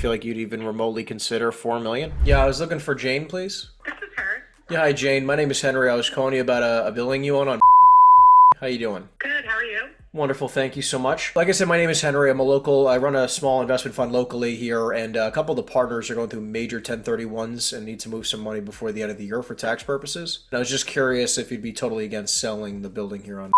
feel like you'd even remotely consider 4 million? Yeah, I was looking for Jane, please. This is her. Yeah, hi Jane. My name is Henry. I was calling you about a building you own on. How you doing? Good. How are you? Wonderful. Thank you so much. Like I said, my name is Henry. I run a small investment fund locally here, and a couple of the partners are going through major 1031s and need to move some money before the end of the year for tax purposes. And I was just curious if you'd be totally against selling the building here on.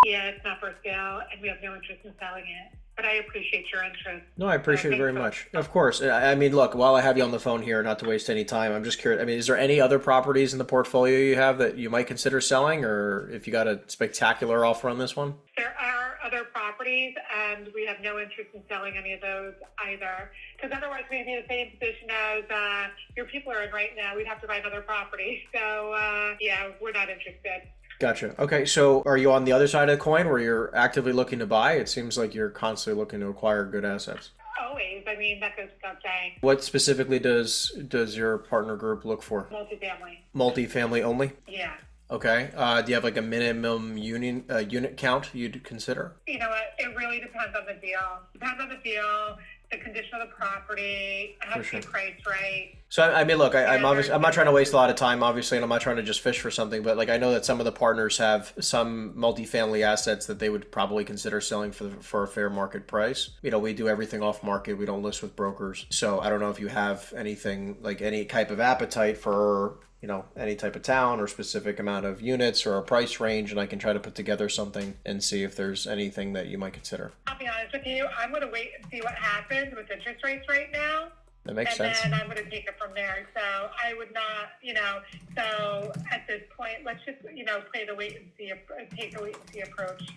Yeah, it's not for sale, and we have no interest in selling it. But I appreciate your interest. No, I appreciate it very much. Of course. I mean, look, while I have you on the phone here, not to waste any time, I'm just curious. I mean, is there any other properties in the portfolio you have that you might consider selling, or if you got a spectacular offer on this one? There are other properties, and we have no interest in selling any of those either. Because otherwise we'd be in the same position as your people are in right now. We'd have to buy another property. So, yeah, we're not interested. Gotcha. Okay, so are you on the other side of the coin where you're actively looking to buy? It seems like you're constantly looking to acquire good assets. Always. I mean, that goes without saying. What specifically does your partner group look for? Multifamily. Multifamily only? Yeah. Okay. Do you have like a minimum unit count you'd consider? You know what? It really depends on the deal. Depends on the deal, the condition of the property, it has to be priced right. So I mean, look, I'm not trying to waste a lot of time, obviously, and I'm not trying to just fish for something, but like I know that some of the partners have some multifamily assets that they would probably consider selling for a fair market price. You know, we do everything off market. We don't list with brokers. So I don't know if you have anything like any type of appetite for, you know, any type of town or specific amount of units or a price range, and I can try to put together something and see if there's anything that you might consider. I'll be honest with you, I'm going to wait and see what happens with interest rates right now. That makes sense. And then I'm going to take it from there. So I would not, you know, so at this point, let's just, you know, play the wait and see, take the wait and see approach.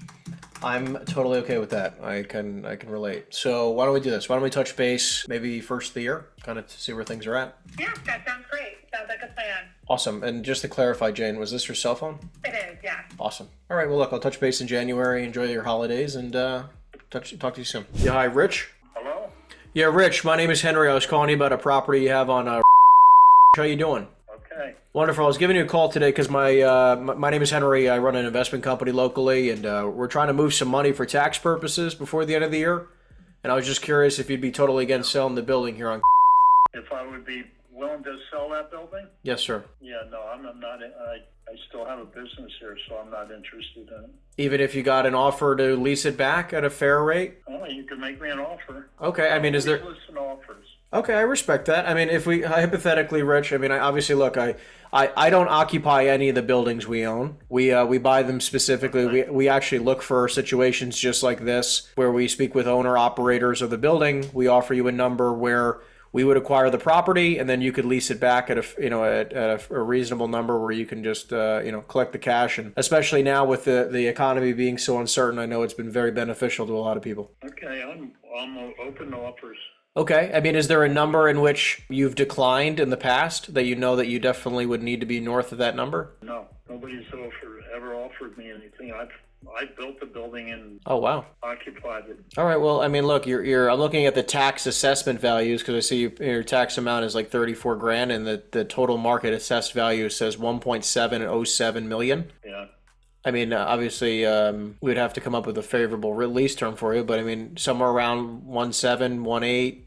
I'm totally okay with that. I can relate. So why don't we do this? Why don't we touch base maybe first of the year, kind of to see where things are at? Yeah, that sounds great. Sounds like a plan. Awesome. And just to clarify, Jane, was this your cell phone? It is, yeah. Awesome. All right. Well, look, I'll touch base in January. Enjoy your holidays, and talk to you soon. Yeah. Hi, Rich. Hello? Yeah, Rich. My name is Henry. I was calling you about a property you have on. How you doing? Okay. Wonderful. I was giving you a call today because my name is Henry. I run an investment company locally, and we're trying to move some money for tax purposes before the end of the year. And I was just curious if you'd be totally against selling the building here on. If I would be willing to sell that building? Yes, sir. Yeah, no, I'm not. I still have a business here, so I'm not interested in it. Even if you got an offer to lease it back at a fair rate? Oh, you can make me an offer. Okay. I mean, is there... Listen to offers. Okay, I respect that. I mean, if we hypothetically, Rich, I mean, I obviously look, I don't occupy any of the buildings we own. We buy them specifically. We actually look for situations just like this where we speak with owner operators of the building. We offer you a number where we would acquire the property, and then you could lease it back at a reasonable number where you can just collect the cash. And especially now with the economy being so uncertain, I know it's been very beneficial to a lot of people. Okay, I'm open to offers. Okay. I mean, is there a number in which you've declined in the past that you know that you definitely would need to be north of that number? No, nobody's ever offered me anything. I've built the building and occupied it. All right. Well, I mean, look, I'm looking at the tax assessment values because I see your tax amount is like 34 grand, and the total market assessed value says 1.707 million. Yeah. I mean, obviously, we'd have to come up with a favorable release term for you, but I mean, somewhere around 1.7, 1.8,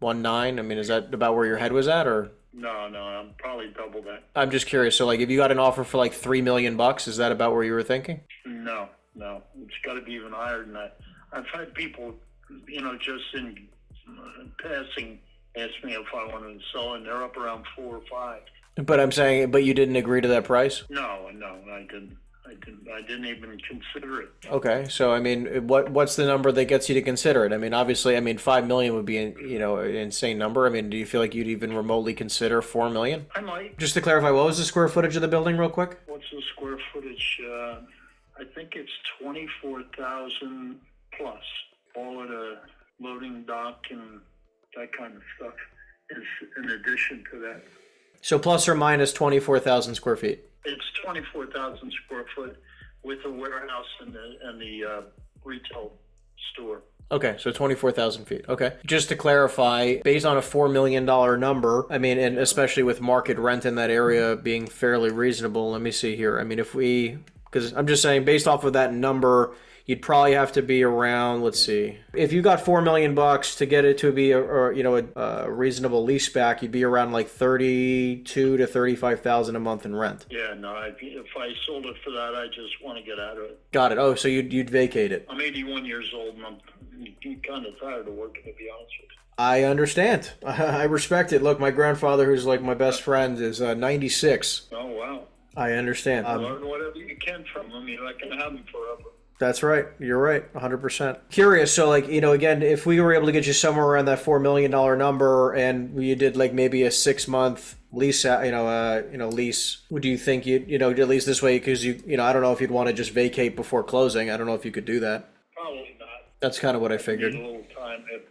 1.9. I mean, is that about where your head was at, or? No, I'm probably double that. I'm just curious. So, like, if you got an offer for like $3 million, is that about where you were thinking? No, it's got to be even higher than that. I've had people, just in passing, ask me if I wanted to sell, and they're up around 4 or 5. But I'm saying, but you didn't agree to that price? No, I didn't. I didn't even consider it. Okay, so I mean, what's the number that gets you to consider it? I mean, obviously, $5 million would be an insane number. I mean, do you feel like you'd even remotely consider $4 million? I might. Just to clarify, what was the square footage of the building, real quick? What's the square footage? I think it's 24,000 plus. All of the loading dock and that kind of stuff is in addition to that. So plus or minus 24,000 square feet. It's 24,000 square foot with a warehouse and the retail store. Okay, so 24,000 feet. Okay. Just to clarify, based on a $4 million number, I mean, and especially with market rent in that area being fairly reasonable, let me see here. I mean, because I'm just saying, based off of that number, you'd probably have to be around, let's see, if you got $4 million to get it to be a reasonable lease back, you'd be around like 32 to 35,000 a month in rent. Yeah, no, if I sold it for that, I just want to get out of it. Got it. Oh, so you'd vacate it. I'm 81 years old and I'm kind of tired of working, to be honest with you. I understand. I respect it. Look, my grandfather, who's like my best friend, is 96. Oh, wow. I understand. Learn whatever you can from them. You're not going to have them forever. That's right. You're right. 100%. Curious. So, like, again, if we were able to get you somewhere around that $4 million number, and you did like maybe a 6-month lease, lease, would you think at least this way? Because I don't know if you'd want to just vacate before closing. I don't know if you could do that. Probably not. That's kind of what I figured. Need a little time to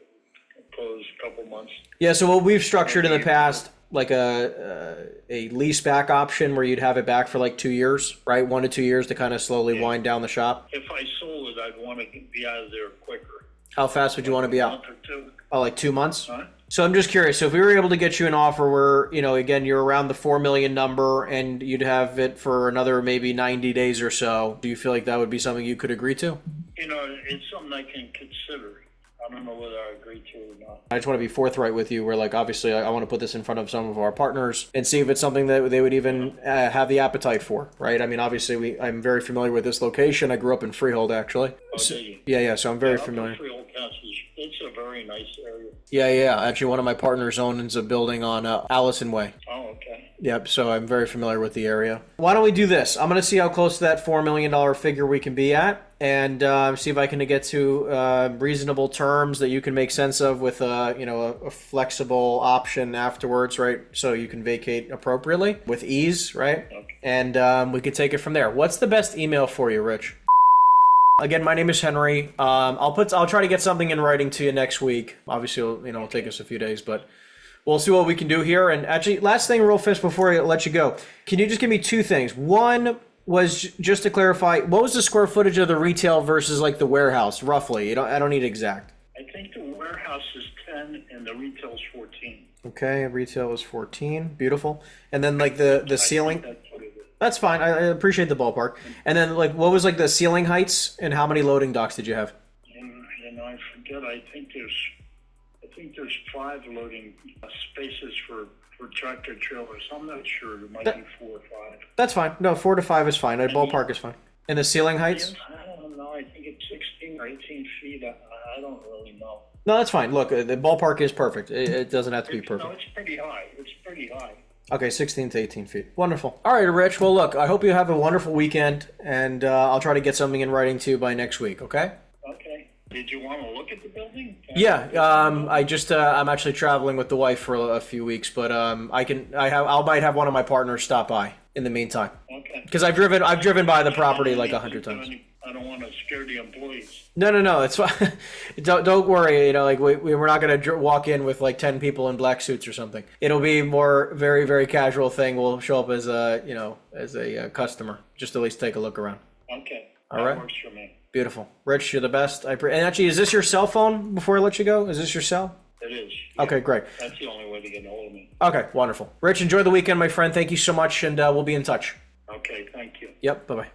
close, a couple months. Yeah. So what we've structured in the past, like a lease back option where you'd have it back for like 2 years, right? 1 to 2 years to kind of slowly wind down the shop. If I sold it, I'd want to be out of there quicker. How fast would you want to be out? A month or two. Oh, like 2 months? Huh? So I'm just curious. So if we were able to get you an offer where, again, you're around the 4 million number and you'd have it for another maybe 90 days or so, do you feel like that would be something you could agree to? It's something I can consider. I don't know whether I agree to or not. I just want to be forthright with you. Where, like, obviously, I want to put this in front of some of our partners and see if it's something that they would even have the appetite for, right? I mean, obviously, I'm very familiar with this location. I grew up in Freehold, actually. Oh, So, did you? yeah. So I'm very familiar. Freehold County, it's a very nice area. Yeah. Actually, one of my partners owns a building on Allison Way. Oh, okay. Yep, so I'm very familiar with the area. Why don't we do this? I'm going to see how close to that $4 million figure we can be at, and see if I can get to reasonable terms that you can make sense of with a flexible option afterwards, right? So you can vacate appropriately with ease, right? Okay. And we could take it from there. What's the best email for you, Rich? Again, my name is Henry. I'll try to get something in writing to you next week. Obviously, it'll take us a few days, but we'll see what we can do here. And actually, last thing real fast before I let you go. Can you just give me 2 things? One was just to clarify, what was the square footage of the retail versus like the warehouse, roughly? I don't need exact. I think the warehouse is 10 and the retail's 14. Okay, retail is 14. Beautiful. And then like the ceiling. That's what it is. That's fine. I appreciate the ballpark. And then like what was like the ceiling heights and how many loading docks did you have? And I forget, I think there's 5 loading spaces for tractor trailers. I'm not sure. It might be 4 or 5. That's fine. No, 4 to 5 is fine. Ballpark is fine. And the ceiling heights? I don't know. I think it's 16 or 18 feet. I don't really know. No, that's fine. Look, the ballpark is perfect. It doesn't have to be perfect. No, it's pretty high. It's pretty high. Okay, 16 to 18 feet. Wonderful. All right, Rich. Well, look, I hope you have a wonderful weekend, and I'll try to get something in writing to you by next week, okay? Okay. Did you want to look at the building? Yeah, I'm actually traveling with the wife for a few weeks, but I might have one of my partners stop by in the meantime. Okay. Because I've driven by the property like 100 times. I don't want to scare the employees. No, it's fine. Don't worry. Like we're not gonna walk in with like 10 people in black suits or something. It'll be more very, very casual thing. We'll show up as a customer, just at least take a look around. Okay. All right. That works for me. Beautiful, Rich. You're the best. And actually, is this your cell phone? Before I let you go, is this your cell? It is. Okay, great. That's the only way to get a hold of me. Okay, wonderful. Rich, enjoy the weekend, my friend. Thank you so much, and we'll be in touch. Okay. Thank you. Yep. Bye bye.